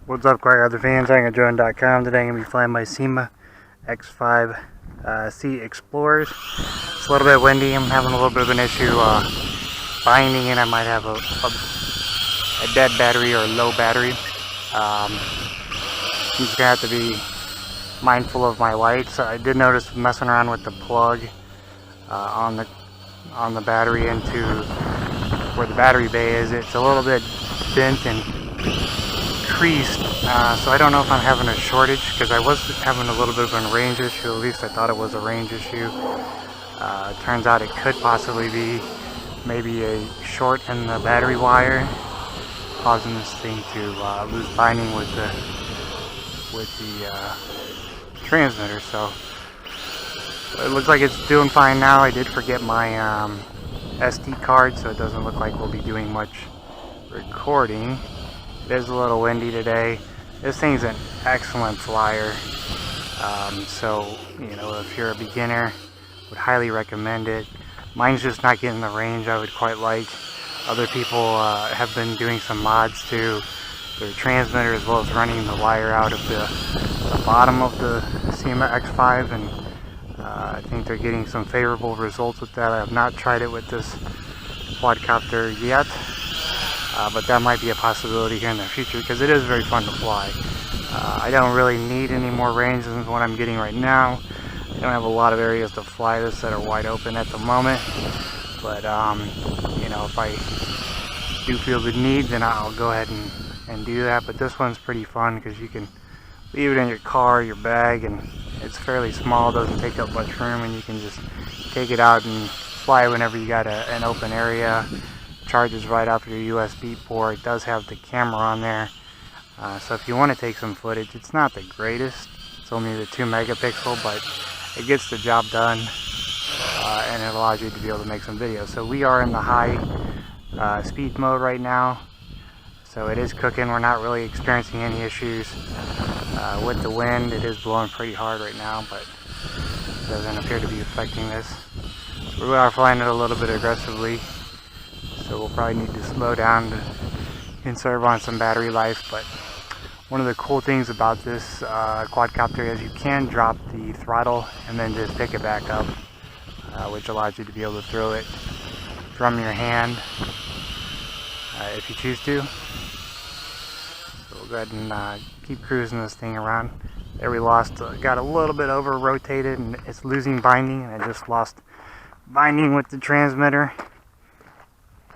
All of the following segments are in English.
What's up, Quadcopter fans? AngleDrone.com. Today I'm going to be flying my SYMA X5C Explorers. It's a little bit windy. I'm having a little bit of an issue binding, and I might have a dead battery or low battery. I'm just going to have to be mindful of my lights. I did notice messing around with the plug on the battery into where the battery bay is. It's a little bit bent and creased, so I don't know if I'm having a shortage, because I was having a little bit of a range issue. At least I thought it was a range issue. Turns out it could possibly be maybe a short in the battery wire, causing this thing to lose binding with the transmitter. So it looks like it's doing fine now. I did forget my SD card, so it doesn't look like we'll be doing much recording. It is a little windy today. This thing's an excellent flyer, so if you're a beginner, would highly recommend it. Mine's just not getting the range I would quite like. Other people have been doing some mods to their transmitter, as well as running the wire out of the bottom of the SYMA X5, and I think they're getting some favorable results with that. I have not tried it with this quadcopter yet. But that might be a possibility here in the future, because it is very fun to fly. I don't really need any more range than what I'm getting right now. I don't have a lot of areas to fly this that are wide open at the moment, but if I do feel the need, then I'll go ahead and do that. But this one's pretty fun because you can leave it in your car, your bag, and it's fairly small, doesn't take up much room, and you can just take it out and fly whenever you got an open area. Charges right off your USB port. It does have the camera on there, so if you want to take some footage, it's not the greatest. It's only the 2 megapixel, but it gets the job done, and it allows you to be able to make some videos. So we are in the high speed mode right now, so it is cooking. We're not really experiencing any issues with the wind. It is blowing pretty hard right now, but it doesn't appear to be affecting this. We are flying it a little bit aggressively, so we'll probably need to slow down to conserve on some battery life. But one of the cool things about this quadcopter is you can drop the throttle and then just pick it back up, which allows you to be able to throw it from your hand if you choose to. So we'll go ahead and keep cruising this thing around. There we got a little bit over rotated, and it's losing binding, and I just lost binding with the transmitter.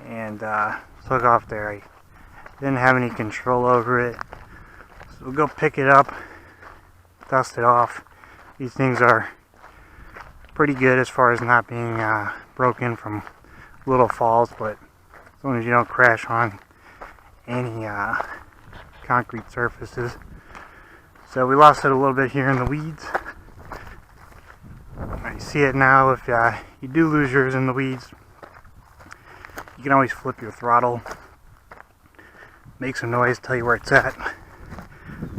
And look off there, I didn't have any control over it, so we'll go pick it up, dust it off. These things are pretty good as far as not being broken from little falls, but as long as you don't crash on any concrete surfaces. So we lost it a little bit here in the weeds. I see it now. If you do lose yours in the weeds, you can always flip your throttle, make some noise, tell you where it's at.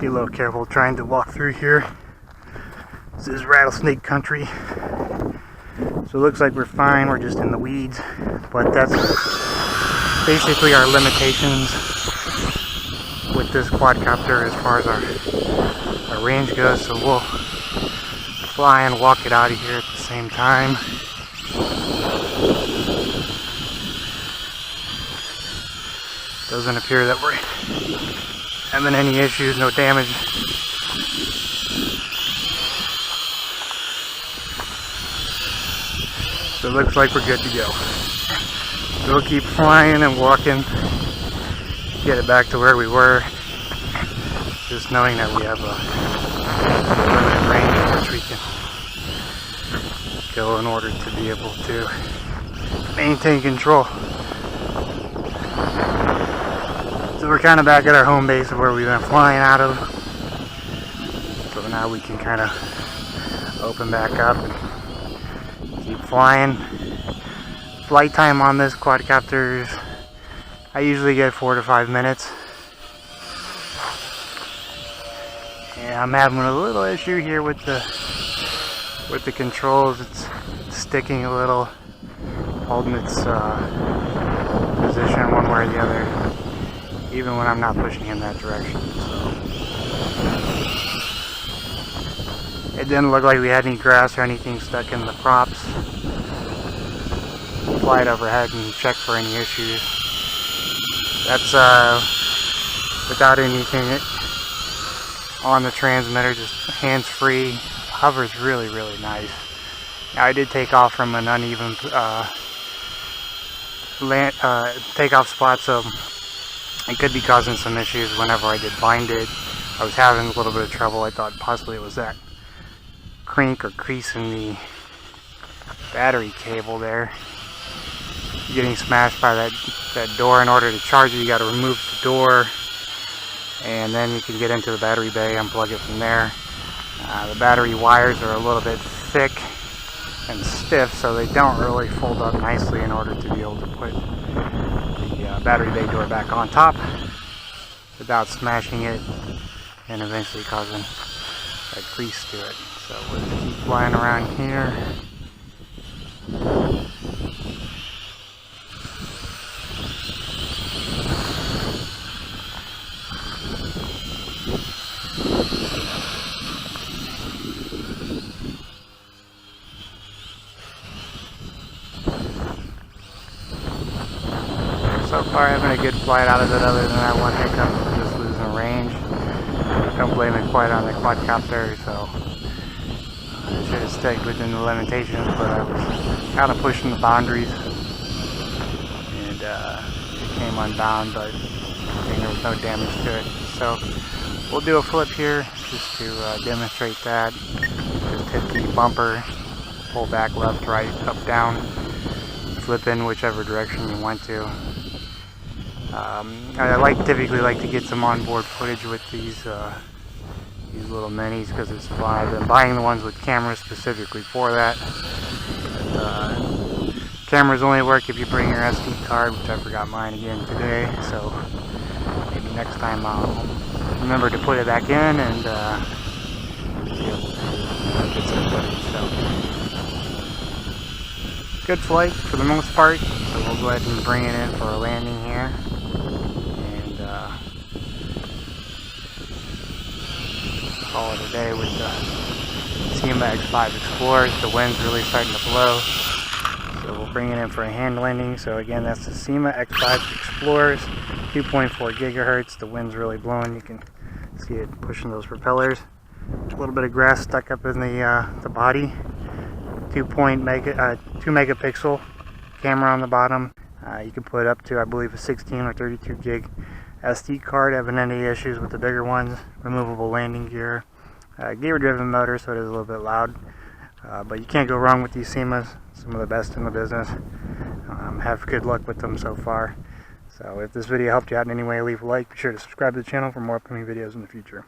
Be a little careful trying to walk through here. This is rattlesnake country, so it looks like we're fine. We're just in the weeds, but that's basically our limitations with this quadcopter as far as our range goes. So we'll fly and walk it out of here at the same time. Doesn't appear that we're having any issues, no damage. So it looks like we're good to go. So we'll keep flying and walking, get it back to where we were, just knowing that we have a limited range in which we can go in order to be able to maintain control. So we're kind of back at our home base of where we've been flying out of. So now we can kind of open back up and keep flying. Flight time on this quadcopter, I usually get 4 to 5 minutes. And I'm having a little issue here with the controls. It's sticking a little, holding its position one way or the other, even when I'm not pushing in that direction. So It didn't look like we had any grass or anything stuck in the props. Fly it overhead and check for any issues. That's without anything on the transmitter, just hands-free. Hovers really nice. Now, I did take off from an uneven takeoff spot, so it could be causing some issues whenever I did bind it. I was having a little bit of trouble. I thought possibly it was that crink or crease in the battery cable there. Getting smashed by that door. In order to charge it, you got to remove the door, and then you can get into the battery bay, unplug it from there. The battery wires are a little bit thick and stiff, so they don't really fold up nicely in order to be able to put the battery bay door back on top without smashing it and eventually causing a crease to it. So we'll just keep flying around here. So far, having a good flight out of it, other than that one hiccup of just losing range. Don't blame it quite on the quadcopter, so I should have stayed within the limitations, but I was kind of pushing the boundaries, and it came unbound, but I think there was no damage to it. So we'll do a flip here just to demonstrate that. Just hit the bumper, pull back left, right, up, down, flip in whichever direction you want to. I typically like to get some onboard footage with these little minis because it's fun. I've been buying the ones with cameras specifically for that. But, cameras only work if you bring your SD card, which I forgot mine again today. So maybe next time I'll remember to put it back in and be able to get some footage. So good flight for the most part. So we'll go ahead and bring it in for a landing here. Call it a day with the SYMA X5 Explorers. The wind's really starting to blow, so we'll bring it in for a hand landing. So again, that's the SYMA X5 Explorers, 2.4 gigahertz. The wind's really blowing. You can see it pushing those propellers. A little bit of grass stuck up in the body. 2 megapixel camera on the bottom. You can put up to, I believe, a 16 or 32 gig SD card. Having any issues with the bigger ones. Removable landing gear. Gear driven motor, so it is a little bit loud. But you can't go wrong with these SYMAs. Some of the best in the business. Have good luck with them so far. So if this video helped you out in any way, leave a like. Be sure to subscribe to the channel for more upcoming videos in the future.